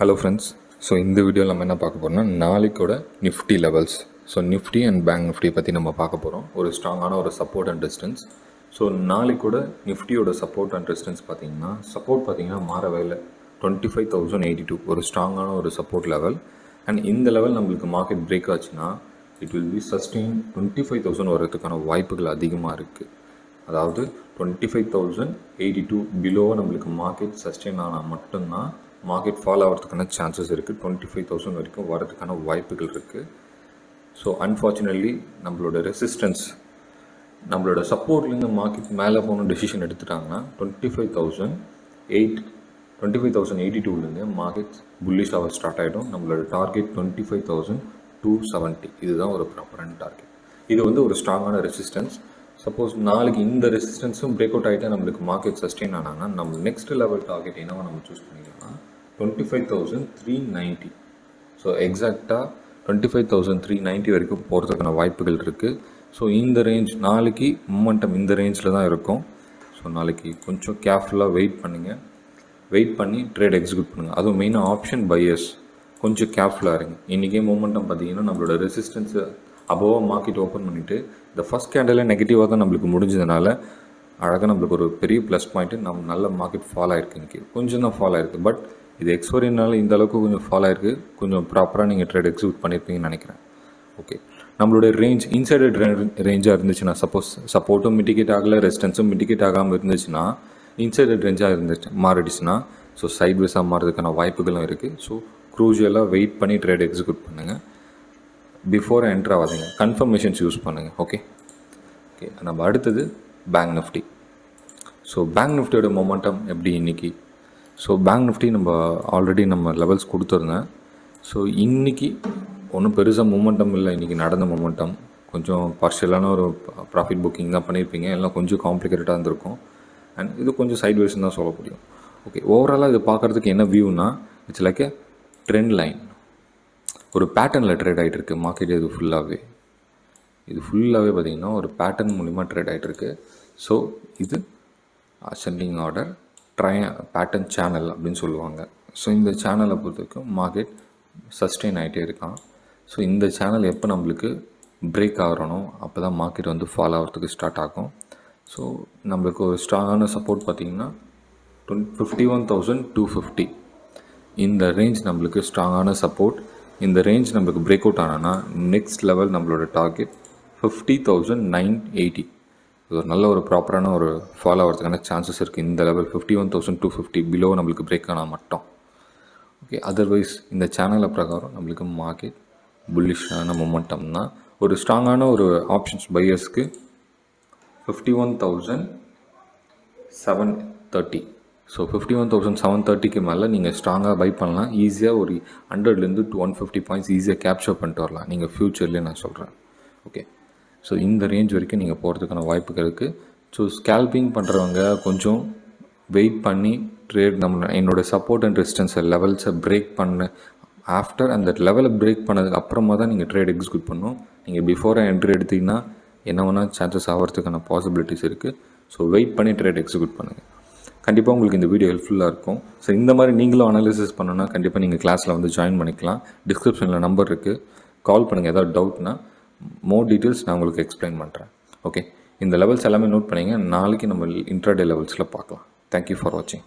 Hello friends. So இந்த வீடியோவில் நம்ம என்ன பார்க்க போறோம்னா நாளைக்கோட Nifty levels. So Nifty and bank Nifty பற்றி நம்ம பார்க்க போகிறோம். ஒரு ஸ்ட்ராங்கான ஒரு சப்போர்ட் அண்ட் ரெசிஸ்டன்ஸ். ஸோ நாளைக்கோட நிஃப்டியோட சப்போர்ட் அண்ட் ரெசிஸ்டன்ஸ் பார்த்தீங்கன்னா பார்த்தீங்கன்னா மாறவே இல்லை. 25,082 ஒரு ஸ்ட்ராங்கான ஒரு சப்போர்ட் லெவல். அண்ட் இந்த லெவல் நம்மளுக்கு மார்க்கெட் பிரேக் ஆச்சுன்னா இட் வில் பி சஸ்டெயின் 25,000 வரதுக்கான வாய்ப்புகள் அதிகமாக இருக்குது. அதாவது 25,082 பிலோவை நம்மளுக்கு மார்க்கெட் சஸ்டெயின் ஆனால் மட்டும்தான் மார்க்கெட் ஃபால் ஆகிறதுக்கான சான்சஸ் இருக்குது. 25,000 வரைக்கும் வரதுக்கான வாய்ப்புகள் இருக்குது. ஸோ அன்ஃபார்ச்சுனேட்லி நம்மளோட ரெசிஸ்டன்ஸ், நம்மளோட சப்போர்ட்லேருந்து மார்க்கெட் மேலே போகணும் டெசிஷன் எடுத்துட்டாங்கன்னா 25,082லேருந்து மார்க்கெட் புல்லிஷ் ஆக ஸ்டார்ட் ஆகிடும். நம்மளோட டார்கெட் 25,270. இதுதான் ஒரு ப்ராப்பரான டார்கெட். இது ஒரு ஸ்ட்ராங்கான ரெசிஸ்டன்ஸ். சப்போஸ் நாளைக்கு இந்த ரெசிஸ்டன்ஸும் பிரேக் அவுட் ஆகிட்டா நம்மளுக்கு மார்க்கெட் சஸ்டெயின் ஆனாங்கன்னா நம்ம நெக்ஸ்ட் லெவல் டார்கெட் என்னவோ நம்ம சூஸ் பண்ணிக்கலாம் 25,390. ஸோ எக்ஸாக்டாக 25,390 வரைக்கும் போகிறதுக்கான வாய்ப்புகள் இருக்குது. ஸோ இந்த ரேஞ்ச் நாளைக்கு மொமெண்டம் இந்த ரேஞ்சில் தான் இருக்கும். ஸோ நாளைக்கு கொஞ்சம் கேர்ஃபுல்லாக வெயிட் பண்ணி ட்ரேட் எக்ஸிக்யூட் பண்ணுங்கள். அதுவும் மெயினாக ஆப்ஷன் பையர்ஸ் கொஞ்சம் கேர்ஃபுல்லாக இருங்க. இன்றைக்கே மொமெண்டம் பார்த்தீங்கன்னா நம்மளோட ரெசிஸ்டன்ஸு அபோவாக மார்க்கெட் ஓப்பன் பண்ணிவிட்டு இந்த ஃபஸ்ட் கேண்டில் நெகட்டிவாக தான் நம்மளுக்கு முடிஞ்சதுனால அழகாக நம்மளுக்கு ஒரு பெரிய ப்ளஸ் பாயிண்ட்டு நம்ம நல்ல மார்க்கெட் ஃபால் ஆகிருக்கு. இன்றைக்கி கொஞ்சம் தான் ஃபால் ஆகிருக்கு. பட் இது எக்ஸ்பைரினால இந்த அளவுக்கு கொஞ்சம் ஃபால் ஆகிருக்கு. கொஞ்சம் ப்ராப்பராக நீங்கள் ட்ரேட் எக்ஸிக்யூட் பண்ணியிருப்பீங்கன்னு நினைக்கிறேன். ஓகே, நம்மளுடைய ரேஞ்ச் இன்சைடட் ரேஞ்சாக இருந்துச்சுன்னா, சப்போஸ் சப்போர்ட்டும் மிட்டிகேட் ஆகலை, ரெசிஸ்டன்ஸும் மிட்டிகேட் ஆகாமல் இருந்துச்சுன்னா, இன்சைடட் ரேஞ்சாக மாறிடுச்சுன்னா ஸோ சைட் வைஸாக மாறதுக்கான வாய்ப்புகளும் இருக்குது. ஸோ க்ரூஷியலாக வெயிட் பண்ணி ட்ரேட் எக்ஸிக்யூட் பண்ணுங்கள். பிஃபோர் என்ட்ரு ஆகாதீங்க, கன்ஃபர்மேஷன்ஸ் யூஸ் பண்ணுங்கள். ஓகே, நம்ம அடுத்தது பேங்க் நிஃப்டி. ஸோ பேங்க் நிஃப்டியோட மொமெண்டம் எப்படி இன்றைக்கி? ஸோ பேங்க் நிஃப்டி நம்ம ஆல்ரெடி நம்ம லெவல்ஸ் கொடுத்துருந்தேன். ஸோ இன்றைக்கி ஒன்றும் பெருசாக மொமெண்டம் இல்லை. இன்றைக்கி நடந்த மொமெண்டம் கொஞ்சம் பார்ஷியலான ஒரு ப்ராஃபிட் புக்கிங் தான் பண்ணியிருப்பீங்க. எல்லாம் கொஞ்சம் காம்ப்ளிகேட்டடாக இருந்திருக்கும். அண்ட் இது கொஞ்சம் சைட் வைஸ்ன்னு தான் சொல்ல முடியும். ஓகே, ஓவராலாக இது பார்க்குறதுக்கு என்ன வியூனா, it's like a trend line. ஒரு பேட்டர்னில் ட்ரேட் ஆகிட்டு இருக்குது மார்க்கெட். இது ஃபுல்லாகவே பார்த்திங்கன்னா ஒரு பேட்டர்ன் மூலிமா ட்ரேட் ஆகிட்டுருக்கு. ஸோ இது அசெண்டிங் ஆர்டர் பேட்டர்ன் சேனல் அப்படின்னு சொல்லுவாங்க. ஸோ இந்த சேனலை பொறுத்த வரைக்கும் மார்க்கெட் சஸ்டெயின் ஆகிட்டே இருக்கான். ஸோ இந்த சேனல் எப்போ நம்மளுக்கு பிரேக் ஆகிறனோ அப்போ தான் மார்க்கெட் ஃபால் ஆகிறதுக்கு ஸ்டார்ட் ஆகும். ஸோ நம்மளுக்கு ஒரு ஸ்ட்ராங்கான சப்போர்ட் பார்த்திங்கன்னா 51,250 இந்த ரேஞ்ச் நம்மளுக்கு ஸ்ட்ராங்கான சப்போர்ட். இந்த ரேஞ்ச் நம்மளுக்கு பிரேக் அவுட் ஆனோன்னா நெக்ஸ்ட் லெவல் நம்மளோட டார்கெட் 50,980. இது ஒரு நல்ல ஒரு ப்ராப்பரான ஒரு ஃபாலோ ஆகிறதுக்கான சான்சஸ் இருக்குது. இந்த லெவல் 51,250 பிலோ நம்மளுக்கு பிரேக் ஆனால் மட்டும். ஓகே, அதர்வைஸ் இந்த சேனலை பிரகாரம் நம்மளுக்கு மார்க்கெட் புல்லிஷான மொமெண்டம் தான். ஒரு ஸ்ட்ராங்கான ஒரு ஆப்ஷன்ஸ் பையர்ஸ்க்கு 51,730. ஸோ 51,730க்கு மேலே நீங்கள் ஸ்ட்ராங்காக பை பண்ணலாம். ஈஸியாக ஒரு 100லேருந்து 150 பாயிண்ட்ஸ் ஈஸியாக கேப்சர் பண்ணிட்டு வரலாம் நீங்கள் ஃப்யூச்சர்லேயே நான் சொல்கிறேன். ஓகே, ஸோ இந்த ரேஞ்ச் வரைக்கும் நீங்கள் போகிறதுக்கான வாய்ப்புகள் இருக்குது. ஸோ ஸ்கேல்பிங் பண்ணுறவங்க கொஞ்சம் வெயிட் பண்ணி ட்ரேட் என்னோடய சப்போர்ட் அண்ட் ரெசிஸ்டன்ஸ் லெவல்ஸை பிரேக் பண்ண ஆஃப்டர் அந்த லெவலை பிரேக் பண்ணதுக்கு அப்புறமா தான் நீங்கள் ட்ரேட் எக்ஸிக்யூட் பண்ணணும். நீங்கள் பிஃபோராக என்ட்ரி எடுத்திங்கன்னா என்ன வேணால் சான்சஸ் ஆகிறதுக்கான பாசிபிலிட்டிஸ் இருக்குது. ஸோ வெயிட் பண்ணி ட்ரேட் எக்ஸிக்யூட் பண்ணுங்கள். கண்டிப்பாக உங்களுக்கு இந்த வீடியோ ஹெல்ப்ஃபுல்லாக இருக்கும். ஸோ இந்த மாதிரி நீங்களும் அனாலிசிஸ் பண்ணணுன்னா கண்டிப்பாக நீங்கள் கிளாஸில் ஜாயின் பண்ணிக்கலாம். டிஸ்கிரிப்ஷனில் நம்பர் இருக்குது, கால் பண்ணுங்கள். ஏதாவது டவுட்னா மோர் டீட்டெயில்ஸ் நான் உங்களுக்கு எக்ஸ்பிளைன் பண்ணுறேன். ஓகே, இந்த லெவல்ஸ் எல்லாமே நோட் பண்ணிங்க. நாளைக்கு நம்ம இன்ட்ராடே லெவல்ஸில் பார்க்கலாம். தேங்க்யூ ஃபார் வாட்சிங்.